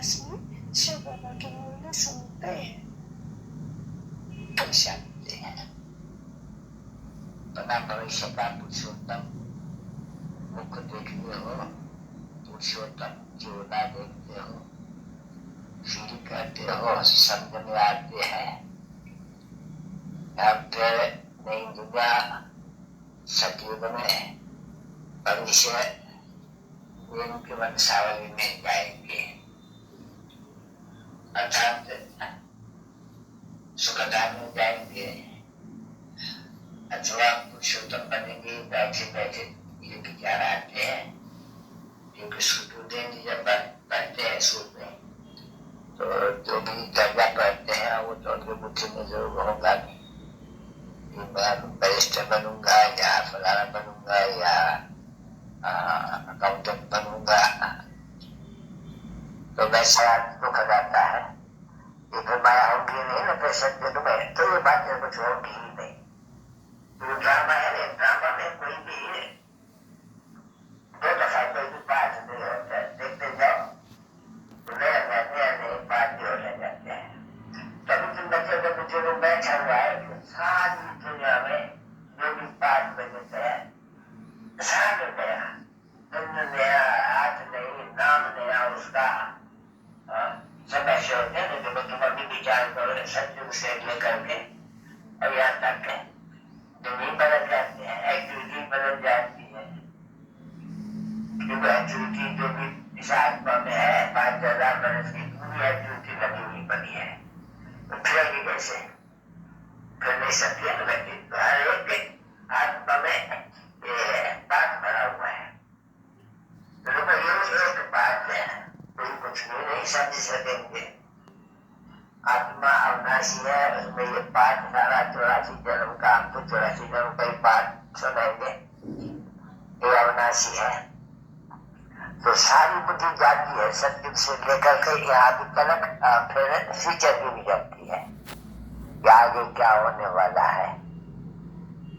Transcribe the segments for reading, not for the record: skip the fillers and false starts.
पास में शिव बाबा के मूल्य सुनते हैं तो शांति है। बना भविष्य का पुरुषोत्तम मुख देखते हो, पुरुषोत्तम जोड़ा देखते हो, फिर कहते हो समझ में आते हैं। अब फिर नई दुनिया सतयुग में भविष्य उनकी वंशावली में जाएंगे, अर्थात सुखधाम में जाएंगे अथवा पुरुषोत्तम बनेंगे। बैठे बैठे ये विचार आते हैं, क्योंकि स्टूडेंट जब पढ़ते हैं स्कूल में तो जो भी दर्जा पढ़ते हैं वो तो उनके बुद्धि में जरूर होगा कि मैं बैरिस्टर बनूंगा या फलाना बनूंगा या अकाउंटेंट बनूंगा। तो वैसा दुख जाता है कि फिर माया होगी नहीं ना, पैसा दे दूंगा तो ये बात कुछ होगी ही नहीं। तो ड्रामा है ना, ड्रामा में कोई भी दो दफा कोई भी बात नहीं होता है, देखते जाओ तो नया नए बात भी होने जाते हैं। तभी तुम बच्चे को पीछे में बैठा हुआ है कि सारी दुनिया में जो भी बात बने है सारे नया, दिन नया, हाथ नहीं, नाम नया उसका समय से होते हैं। तो तुम अभी विचार करो सत्युग से लेकर के और यहाँ तक दुनिया बदल जाती है, एक्टिविटी बदल जाती है। क्योंकि एक्टिविटी जो भी इस आत्मा में है 5,000 बरस की पूरी एक्टिविटी लगी हुई बनी है, तो फिरेगी कैसे? फिर नहीं सकती है। तो हर एक आत्मा में बात भरा हुआ है। तो ये एक बात है, कोई कुछ नहीं समझ सकेंगे। आत्मा अविनाशी है, उसमें ये पाठ सारा 84 जन्म का, हमको 84 जन्म का ही पाठ सुनाएंगे। ये अविनाशी है तो सारी बुद्धि जाती है सत्युग से लेकर के यहाँ भी तक, फिर फ्यूचर की भी जाती है कि आगे क्या होने वाला है।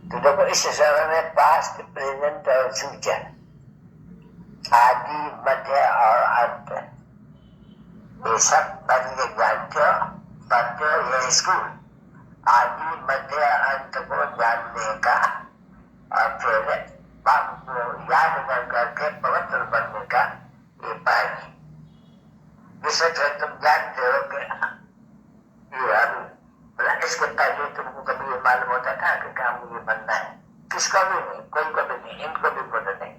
तो देखो इस समय में पास्ट, प्रेजेंट और फ्यूचर, आदि, मध्य और अंत, ये सब बदले जानते हो। पढ़ते हो ये स्कूल, आदि मध्य अंत को जानने का और फिर बाप को याद कर करके पवित्र बनने का ये पाठ। जिसे तुम जानते हो कि ये अभी इसके पहले तुमको कभी ये मालूम होता था कि काम मुझे बनना है? किसको भी नहीं, कोई को भी नहीं, इनको भी खुद नहीं।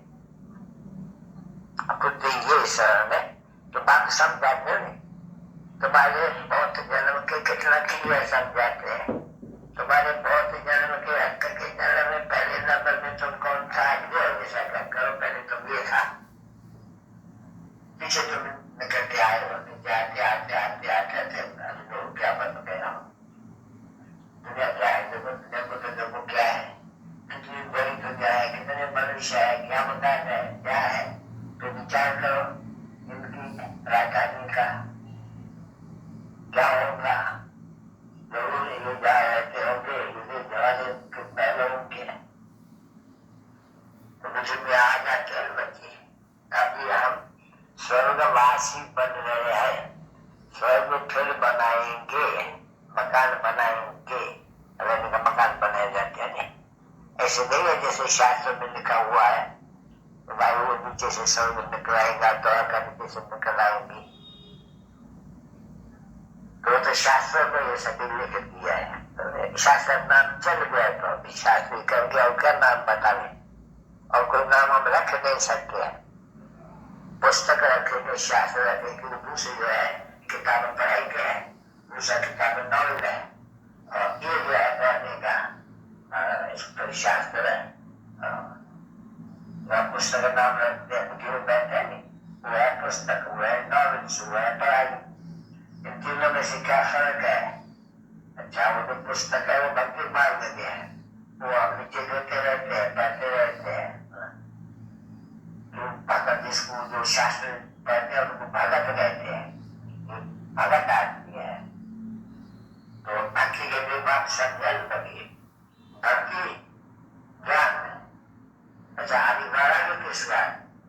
खुद ये शरण है तो बात समझाते हो नहीं। तुम्हारे बहुत जन्म के कितना क्लियर समझाते हैं। तुम्हारे बहुत जन्म के हक के जन्म में पहले नंबर में तुम कौन था, ऐसा क्या करो, पहले तुम ये था, पीछे तुम निकल के आए हो, जाते आते आते आते आते तो क्या बन गया हो। दुनिया क्या है? देखो क्या है, कितनी बड़ी दुनिया है, कितने मनुष्य है, क्या बताया है, क्या है। तो विचार करो इनकी राजधानी का क्या होगा। जरूर ये जा रहते होंगे ये जवाने के पहले होंगे। तो मुझे में आ जाते हैं बच्चे, अभी हम स्वर्गवासी बन रहे हैं, स्वर्ग फिर बनाएंगे, मकान बनाएंगे। रहने का मकान बनाए जाते हैं, ऐसे नहीं है जैसे शास्त्र में लिखा हुआ है भाई वो नीचे से स्वर्ग निकल आएगा तो नीचे से निकल आएंगी। तो शास्त्र में ये सभी लिख दिया है। तो शास्त्र नाम चल गया तो अभी शास्त्री कर गया, और क्या नाम बतावे, और कोई नाम हम रख नहीं सकते। पुस्तक रखेंगे, शास्त्र रखेंगे, दूसरी जो है किताब पढ़ाई के है, दूसरा किताब नॉलेज है, और ये जो है पढ़ने का इसको शास्त्र है। पुस्तक का नाम रखते हैं क्यों बैठे नहीं, वो है पुस्तक, वो है नॉलेज, वो है पढ़ाई। इन तीनों में से क्या फर्क है? अच्छा वो जो पुस्तक है वो भक्ति मार्ग में है, वो हम नीचे देते रहते हैं, पढ़ते रहते हैं। भगत जिसको जो शास्त्र पढ़ते हैं उनको भगत कहते हैं, भगत आदमी है। तो भक्ति के लिए बात समझल करिए, भक्ति ज्ञान। अच्छा अभी वैराग्य किसका?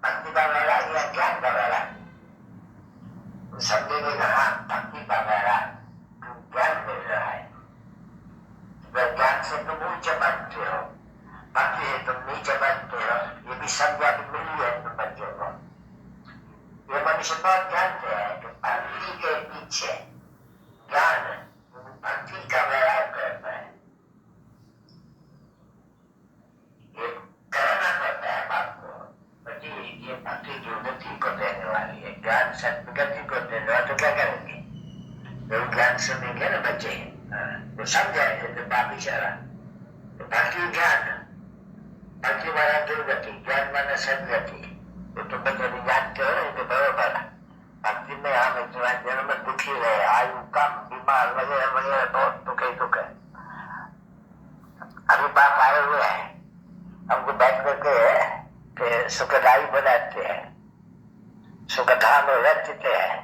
भक्ति का वैराग्य या ज्ञान का वैराग्य? समझे से बहुत जानते हैं कि भक्ति के पीछे ज्ञान भक्ति का व्यवहार करता है, ये करना पड़ता है आपको। ये भक्ति की उन्नति को देने वाली है, ज्ञान सदगति को देने वाली। तो क्या करेंगे, जो ज्ञान सुनेंगे ना बच्चे, वो समझाएंगे तो बाकी चला। तो भक्ति ज्ञान, भक्ति माना दुर्गति, ज्ञान माना सदगति। तो तुम बच्चे भी जानते हो ये बरोबर। भक्ति में हम इतना जन्म में दुखी रहे, आयु कम, बीमार वगैरह वगैरह, बहुत दुख है। अभी बाप आए हुए हैं, हमको बैठ करके सुखदायी बनाते हैं, सुखधाम में रखते हैं,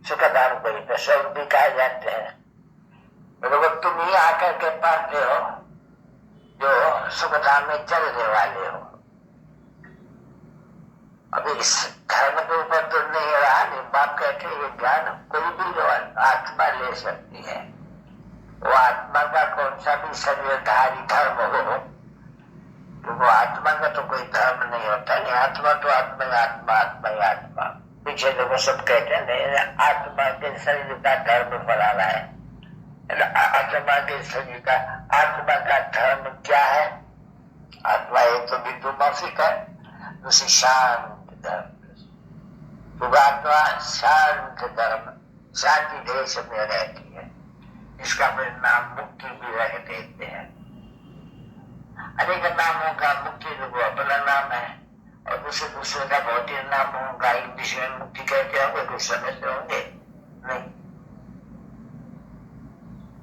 सुखधाम को ही स्वर्ग भी कहा जाते हैं। तो तुम ही आकर के पाते हो जो सुखधाम में चलने वाले हो। अभी इस धर्म के ऊपर तो नहीं रहा, नहीं। बाप कहते ये ज्ञान कोई भी आत्मा ले सकती है। वो आत्मा का कौन सा भी शरीरधारी धर्म हो, तो वो आत्मा का तो कोई धर्म नहीं होता। नहीं, आत्मा तो आत्मा आत्मा आत्मा ही आत्मा। पीछे लोग सब कहते हैं नहीं, आत्मा के शरीर का धर्म फला रहा है। आत्मा के शरीर का, आत्मा का धर्म क्या है? आत्मा एक तो विद्युमाफिक है, दूसरी शांत धर्म। आत्मा शांत धर्म, शांति देश में रहती है। इसका परिणाम मुक्ति भी रह देते हैं। अनेक नामों का मुक्ति को अपना नाम है, और दूसरे का भौतिक नाम होगा। इंग्लिश में मुक्ति कहते होंगे, कुछ समझते होंगे नहीं।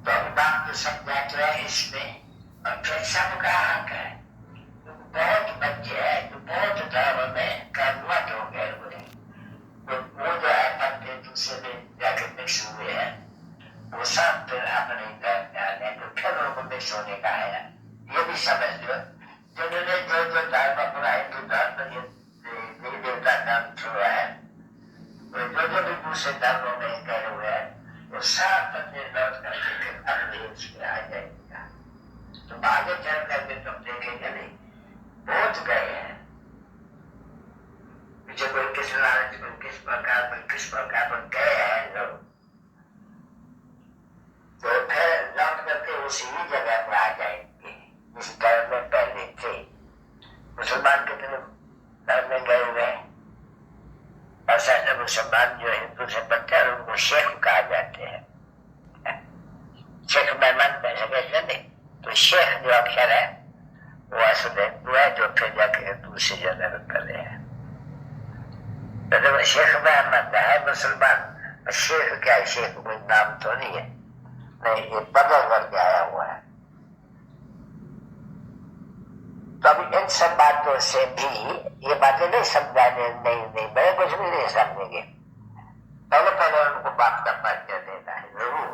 तो हम बात तो समझाते हैं इसमें। और फिर सबका हक है। तो बहुत बच्चे हैं जो बहुत धर्म में कन्वर्ट हो गए हुए, तो वो जो है पत्ते दूसरे में जाके मिक्स हुए हैं, वो सब फिर अपने धर्म में आ गए। तो फिर उनको मिक्स होने का है, ये भी समझ लो। जिन्होंने जो धर्म अपना हिंदू धर्म, देवी देवता धर्म छोड़ा है, जो भी दूसरे धर्मों में गए हुए हैं, वो सब अपने लौट करके अगले उसमें आ जाएगा। तो आगे चल करके तुम देखेंगे नहीं, बहुत गए हैं पीछे, कोई किस लालच में, किस प्रकार पर गए हैं लोग। तो फिर लौट करके उसी ही जगह पर आ जाएंगे जिस धर्म में पहले थे। मुसलमान की तरफ धर्म में गए हुए हैं, और सारे मुसलमान जो हिंदू से बनते हैं उनको शेख कहा जाते हैं। शेख मेहमान पैसे नहीं, तो शेख जो अक्षर है वो असल हुआ है, जो फिर जाके दूसरी जगह करे हैं। तो शेख मेहमान है मुसलमान। शेख क्या है? शेख कोई नाम तो नहीं है, नहीं, ये बदल करके आया हुआ है। तो अभी इन सब बातों से भी ये बातें नहीं समझाने, नहीं बड़े कुछ भी नहीं समझेंगे। पहले उनको बाप का परिचय देना है जरूर,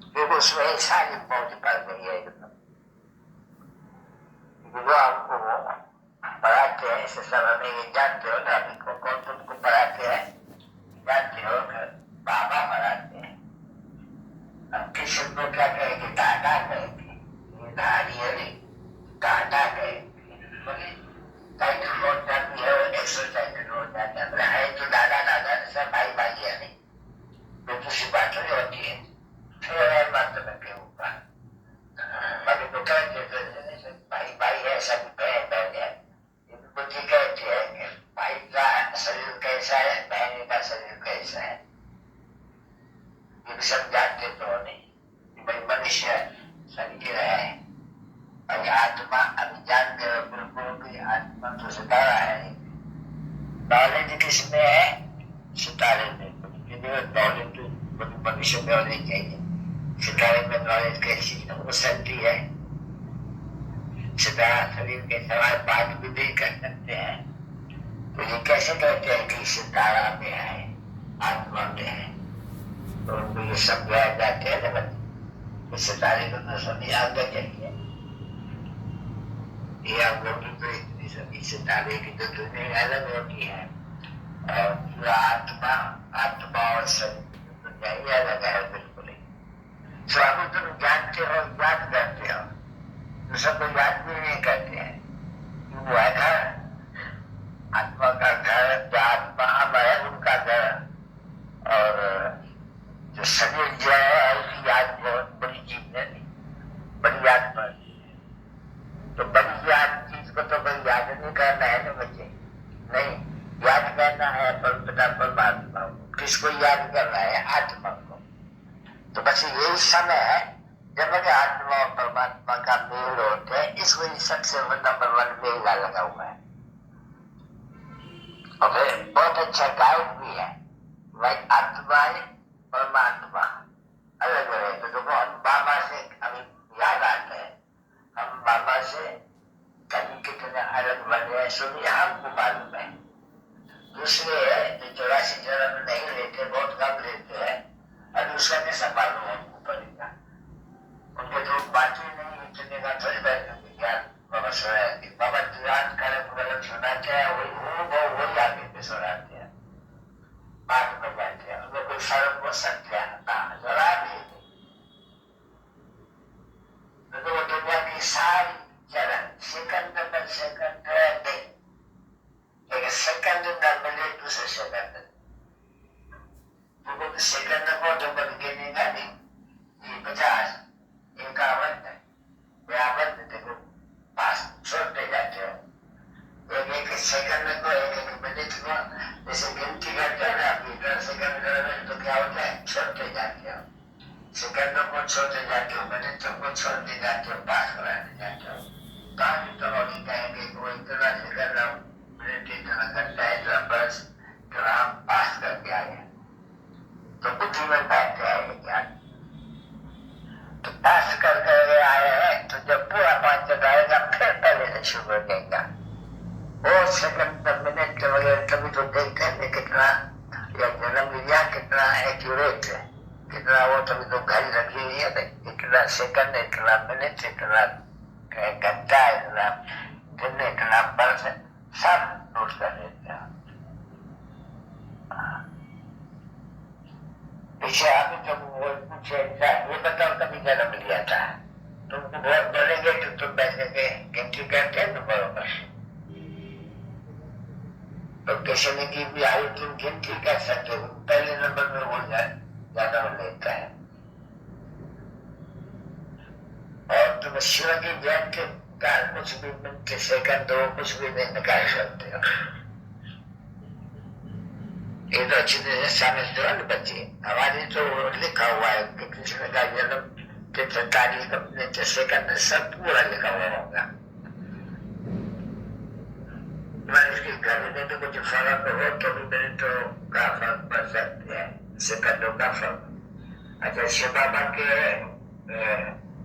क्योंकि उसमें सारी पहुंच कर गई है एकदम। जो आपको पढ़ाते हैं इस समय में, ये जानते हो ना, अभी कौन तुमको पढ़ाते हैं जानते हो? बाबा पढ़ाते हैं। अब किसी को क्या कहेंगे? दादा कहेंगे, ये नारियल दादा कहेंगे। साइकिल रोड जाती है, एक्सरसाइज रोड जाता है, तो दादा सब भाई है नहीं, तो दूसरी बात नहीं होती है। फिर मतलब के ऊपर बाकी तो कहते भाई है, सब बहन है, बुद्धि कहते हैं भाई का शरीर कैसा है, बहन का शरीर कैसा है, ये भी सब जानते तो नहीं। भाई मनुष्य शरीर है, और आत्मा अभी जानते हो बिल्कुल कि आत्मा तो सितारा है। नॉलेज किसमें है? सितारे में। नॉलेज तो मनुष्य में होनी चाहिए। सितारे में नॉलेज कैसी हो सकती है? सितारा शरीर के सवाल बात भी नहीं कर सकते हैं, तो ये कैसे कहते हैं कि सितारा में है, आत्मा में है? तो उनको ये समझाया जाते हैं ना, तो सितारे को तो समझ आना चाहिए। ये हम लोग तो इतनी सभी सितारे की तो दुनिया अलग होती है, और जो आत्मा और शरीर तो दुनिया अलग है बिल्कुल ही। स्वामी तुम जानते हो, याद करते हो, तो सबको याद भी नहीं करते हैं। वो है घर, आत्मा का घर, जो आत्मा है उनका करना परमात्मा को, किसको याद करना है? आत्मा को। तो बस यही समय है जब मेरे आत्मा और परमात्मा का मेल होता है, इस वजह सबसे नंबर 1 मेला लगा हुआ है। और फिर बहुत अच्छा गाइड भी है भाई, आत्मा है परमात्मा अलग अलग। तो देखो हम बाबा से अभी याद आते हैं, हम बाबा से कभी कितने अलग बने हैं, सुनिए हमको मालूम है। दूसरे जो 84 जन्म नहीं लेते, बहुत कम लेते हैं, और दूसरा कैसा मालूम हमको पड़ेगा? उनके जो बातें नहीं इतने का थोड़ी बैठेंगे क्या? बाबा सुनाते, बाबा याद करे गलत सुनाते हैं, वही आगे पे सुनाते हैं, बात में बैठते हैं, उनको कोई फर्क हो सकता है जरा भी। तो वो दुनिया की सारी चरण सेकंड पर सेकंड रहते, एक सेकंड न मिले दूसरे सेकंड, क्योंकि सेकंड को जो बन गिनेगा नहीं, ये 50 51 52 देखो पास छोड़ते जाते हो। एक सेकंड को, एक मिनट को जैसे गिनती करते हैं ना, अभी 10 सेकंड करेंगे तो क्या होता है? छोड़ते जाते हो, सेकंडों को छोड़ते जाते हो, मिनटों को छोड़ते जाते हो, पास कराते जाते हो। कहानी तो नहीं कहेंगे वो इतना सेकंड मिनट इतना घंटा इतना बस इतना हम पास करके आए, तो बुद्धि में बैठते आए क्या? तो पास करके आए हैं, तो जब पूरा 5 तक आएगा फिर पहले से शुरू हो जाएगा। वो सेकंड मिनट वगैरह कभी तो देखते हैं कितना या जन्म लिया कितना एक्यूरेट है, कितना वो तभी तो घड़ी रखी हुई है, इतना सेकंड इतना मिनट इतना घंटा इतना दिन इतना वर्ष सब नोट कर लेते हैं। पीछे अभी जब वो पूछे ये बताओ कभी जन्म लिया था, तुमको बहुत बोलेंगे तो तुम बैठ के गिनती करते हैं तो बरोबर। तो किसी की भी आयु तुम गिनती कर सकते हो, पहले नंबर में वो ज्यादा लेता है। और तुम शिव की जयंती का कुछ भी मिनट सेकंड दो कुछ भी नहीं निकाल सकते हो। ये तो अच्छी तरह से समझते हो ना बच्चे, हमारी तो लिखा हुआ है कि कृष्ण का जन्म कितने तारीख अपने सेकंड सब पूरा लिखा हुआ होगा। इसके घर में तो कुछ फर्क हो तो भी मिनटों का फर्क पड़ सकते हैं, सेकंडों का फर्क। अच्छा शिव बाबा के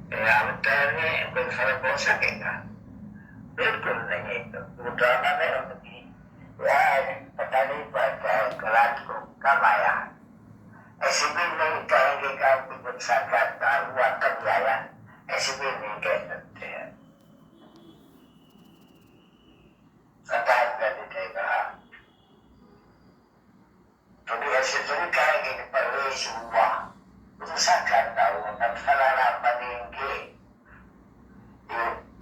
अवतार में कोई फर्क हो सकेगा? बिल्कुल नहीं। तो ड्रामा में उनकी पता नहीं पड़ता है रात को कब आया, ऐसे भी नहीं कहेंगे कि आपको जब साक्षात्कार हुआ तब आया, ऐसे भी नहीं कह सकते हैं। तो भी ऐसे तो नहीं कहेंगे कि प्रवेश हुआ तो साक्षात्कार हुआ, तब फलाना बनेंगे,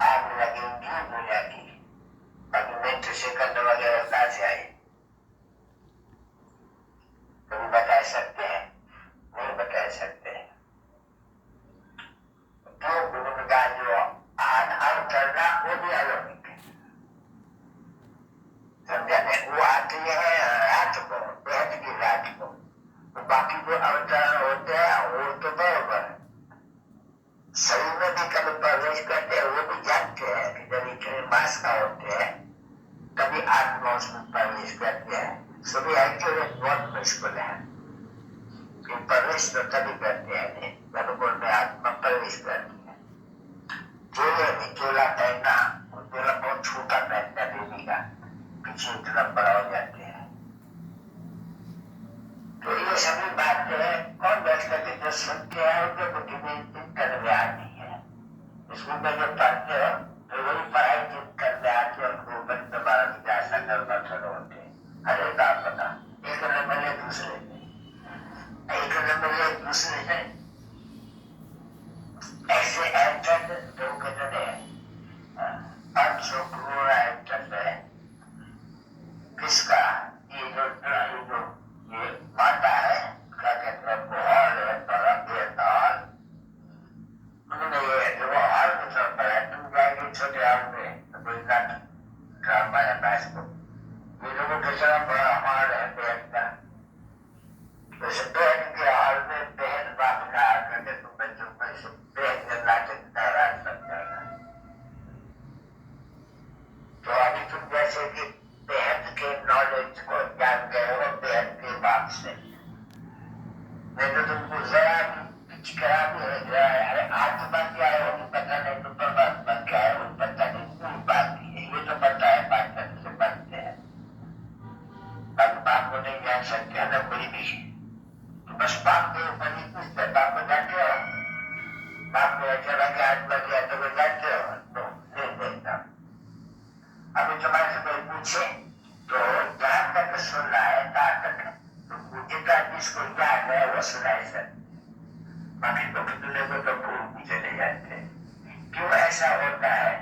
आग लगेंगी दुनिया की, बाकी मिनट सेकंड वगैरह कहाँ से आए? कभी बता सकते हैं? नहीं बता सकते। तो गुरु का जो आधार करना वो भी अलौकिक है, समझा नहीं? वो आती है रात को, बेहद की रात को, तो बाकी जो अवतार होते हैं वो तो बराबर शरीर में भी कभी प्रवेश करते हैं, वो भी जानते हैं कि जब इतने मास का होते हैं तभी आत्मा उसमें प्रवेश करते हैं। सभी एक्चुअली बहुत मुश्किल है कि प्रवेश तो तभी करते हैं अनुकूल में आत्मा प्रवेश करती है। चोले में चोला पहनना, चोला बहुत छोटा पहनता देवी का, पीछे इतना बड़ा हो जाते हैं। तो ये सभी बातें कौन बैठ करके जो सुनते हैं उनके बुद्धि में चिंतन में आती है। इसको में जो पढ़ते हो तो वही पढ़ाई चिंतन में आती है, खूब तुम्हारा जिज्ञासा करना शुरू होते हैं। अरे बाप बता, एक न मिले दूसरे से, एक न मिले दूसरे से, ऐसे एंटर दो कितने अनसुखूरा एंटर है किसका? ये जो ये माता है, क्या कहते हैं बुहार है, बड़ा बेदार, उन्होंने ये जो हाल की तरफ है, तुम जाएंगे छोटे हाल में तो कोई ड्रामा है मैच को ये लोगों के साथ बड़ा हाल है बहन का। जैसे बहन के हाल में बहन बाप का करके तुम बच्चों को इसे बहन करना के नाराज बन जाएगा। तो अभी तुम जैसे कि बहन के नॉलेज को जान गए हो बहन के बाप से, नहीं तो तुमको जरा कुछ करा भी हो जाए, अरे आत्मा क्या है वो पता नहीं, तो परमात्मा क्या है वो पता नहीं, कोई बात नहीं है, ये तो पता है बात करने से बनते हैं। बाकी बाप को नहीं जान सकते ना कोई भी, तो बस बाप के ऊपर ही पूछते, बाप को जानते हो, बाप को अच्छा लगे आत्मा की आत्मा को जानते हो, तो नहीं देखता। अभी तुम्हारे से कोई पूछे तो जहां तक सुनना है तहां तक जितना जिसको याद है वो सुनाई सकते, बाकी तो कितने को तो भूल भी चले जाते हैं। क्यों ऐसा होता है?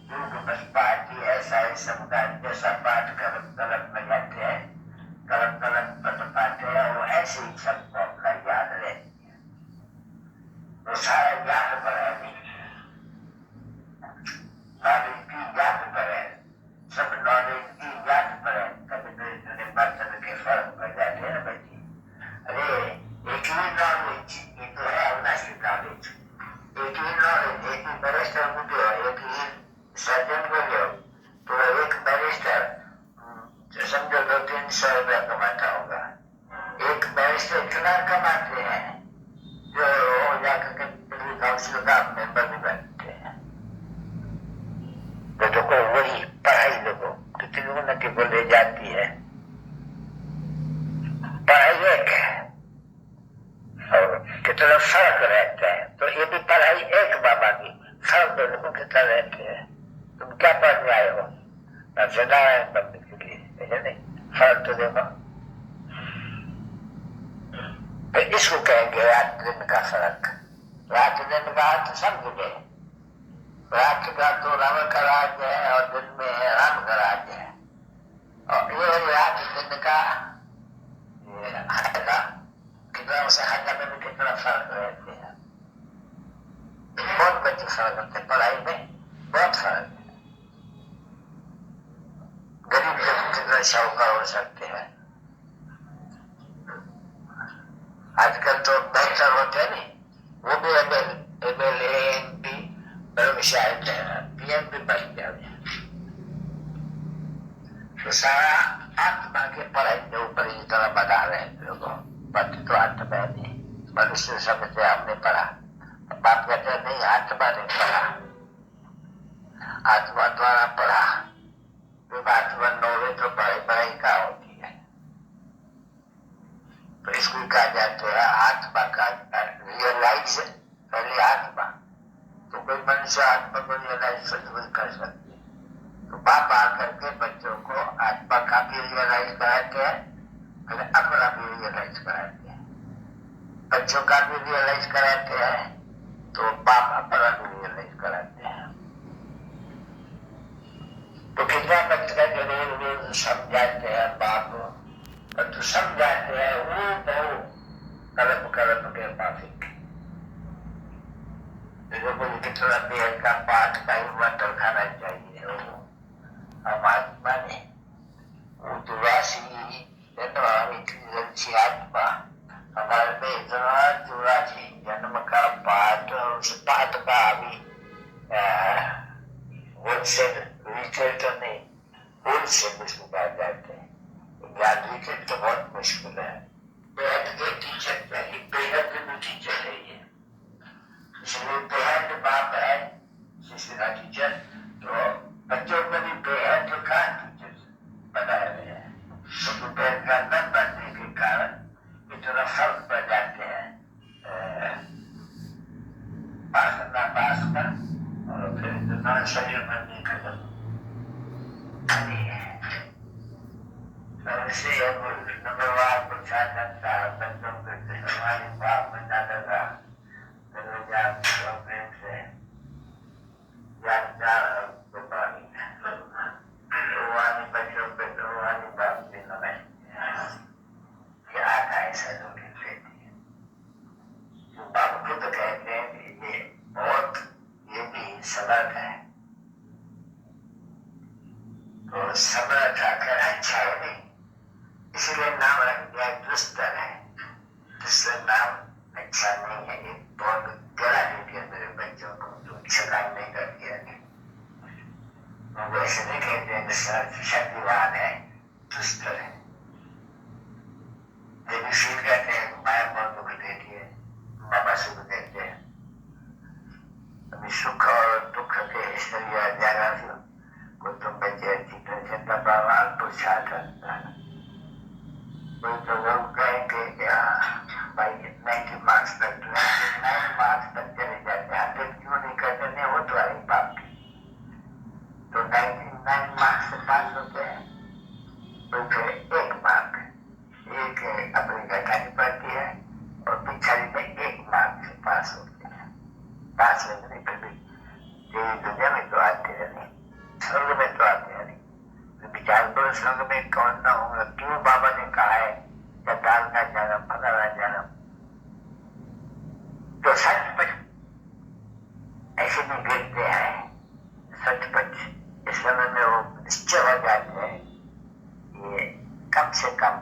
क्योंकि बस पार्टी ऐसा ही समुदाय जैसा पाठ गलत में जाते हैं, गलत पढ़ पाते हैं, वो ऐसे ही सबको अपना याद रहती है, वो सारा याद पर है, नॉलेज की याद पर है, सब नॉलेज की याद पर है। कभी तो इतने बर्तन के फर्क पड़ जाते हैं बच्चे, अरे एक ही नॉलेज, ये तो है अविनाशी नॉलेज, एक ही नॉलेज, एक ही बैरिस्टर बोले, एक ही सर्जन बोले, तो एक बैरिस्टर समझो 200-300 रुपया कमाता होगा, एक बैरिस्टर इतना कमाते हैं जो जाकर के प्रिवी काउंसिल का मेंबर भी बनते हैं। तो देखो वही पढ़ाई लोगों कितनी उन्नति को ले जाती है। पढ़ाई एक है और कितना फर्क रहता है, तो ये भी पढ़ाई एक बाबा की, फर्क दोनों को कितना रहते हैं। तुम क्या पढ़ने आए हो? नारायण बनने के लिए, ऐसे नहीं, फर्क तो देखो। तो इसको कहेंगे रात दिन का फर्क। रात दिन का अर्थ समझ गए, रात का तो रावण का राज्य है और दिन में है राम का राज्य है, और ये रात दिन का हटा कितना से हटा में भी कितना फर्क रहते हैं, बहुत बच्चे फर्क रहते हैं, पढ़ाई में बहुत फर्क है। गरीब लोग कितना शाहूकार हो सकते हैं, आजकल तो बेहतर होते हैं नहीं, वो भी MLA MP शायद PM भी बन जाए, तो सारा आत्मा के पढ़ाई के ऊपर ही तरह बता रहे हैं लोगों, पति तो आत्मा नहीं, मनुष्य शब्द से आपने पढ़ा, बाप कहते हैं नहीं आत्मा ने पढ़ा, आत्मा द्वारा पढ़ा, तो आत्मा नौवे तो पढ़ाई का होती है। तो इसको कहा जाता है आत्मा का रियलाइज, पहले आत्मा, तो कोई मनुष्य आत्मा को रियलाइज नहीं कर सकते, तो बाप आकर के बच्चों को आत्मा का भी रियलाइज कराते हैं और अपना भी रियलाइज कराते हैं, बच्चों का भी रियलाइज कराते हैं, तो बाप अपना भी रियलाइज कराते हैं। तो कितना बच्चा जो रोज समझाते हैं बाप, तो समझाते हैं वो बहु कलम के माफिक, कोई कितना देर का पाठ का ही बंटल खाना चाहिए। हम आत्मा ने वो 84 आत्मा हमारे में इतना 84 जन्म का पाठ, उस पाठ का अभी उसको कहा जाते हैं, ज्ञान विकेट तो बहुत मुश्किल है। बेहद के टीचर चाहिए, बेहद भी टीचर चाहिए, इसलिए बेहद बाप है शिष्य का टीचर, तो बच्चों को भी बेहद का टीचर बनाए हुए हैं, तो बेहद का न बनने के कारण इतना फर्क पड़ जाते हैं पास ना पास का, और फिर इतना शरीर बनने का से नंबरवार प्रचार करता है बच्चों के हमारे बाप में दादा का प्रेम से रूहानी बच्चों पे रूहानी बाप भी नमस्ते आता है ऐसा लोग कहते हैं, बाप खुद कहते हैं कि ये बहुत ये भी समर्थ है, तो समर्थ आखिर अच्छा है नहीं, इसलिए नाम रख दिया दुस्तर है। दूसरा नाम अच्छा नहीं है, ये बहुत गला दे दिया मेरे बच्चों को, जो अच्छा काम नहीं कर दिया। वो ऐसे नहीं कहते हैं शक्तिवान है, दुस्तर है। देवीशील कहते हैं माया बहुत दुख देती है, बाबा सुख देते हैं। अभी सुख और दुख के ऐश्वर्या ज्यादा को तुम बच्चे चित्र से दबावान तो छाता कोई तो लोग कहेंगे कि भाई 90 मार्क्स तक 99 मार्क्स तक चले जाते हैं, 100 क्यों नहीं करते? नहीं, वो तो आई बाप की। तो 99 मार्क्स से पास होते हैं तो फिर 1 मार्क एक अपनी घटानी पड़ती है और पिछाड़ी में 1 मार्क से पास होते हैं। पास में नहीं, फिर भी तेरी दुनिया में तो आते हैं नहीं, स्वर्ग में तो आते हैं नहीं। विचार करो स्वर्ग में कौन ना होगा, क्यों बाबा ने कहा है चटाल का जन्म फलाना जन्म। तो सचपच ऐसे भी गिरते हैं, सचपच इस समय में वो निश्चय हो जाते हैं, ये कम से कम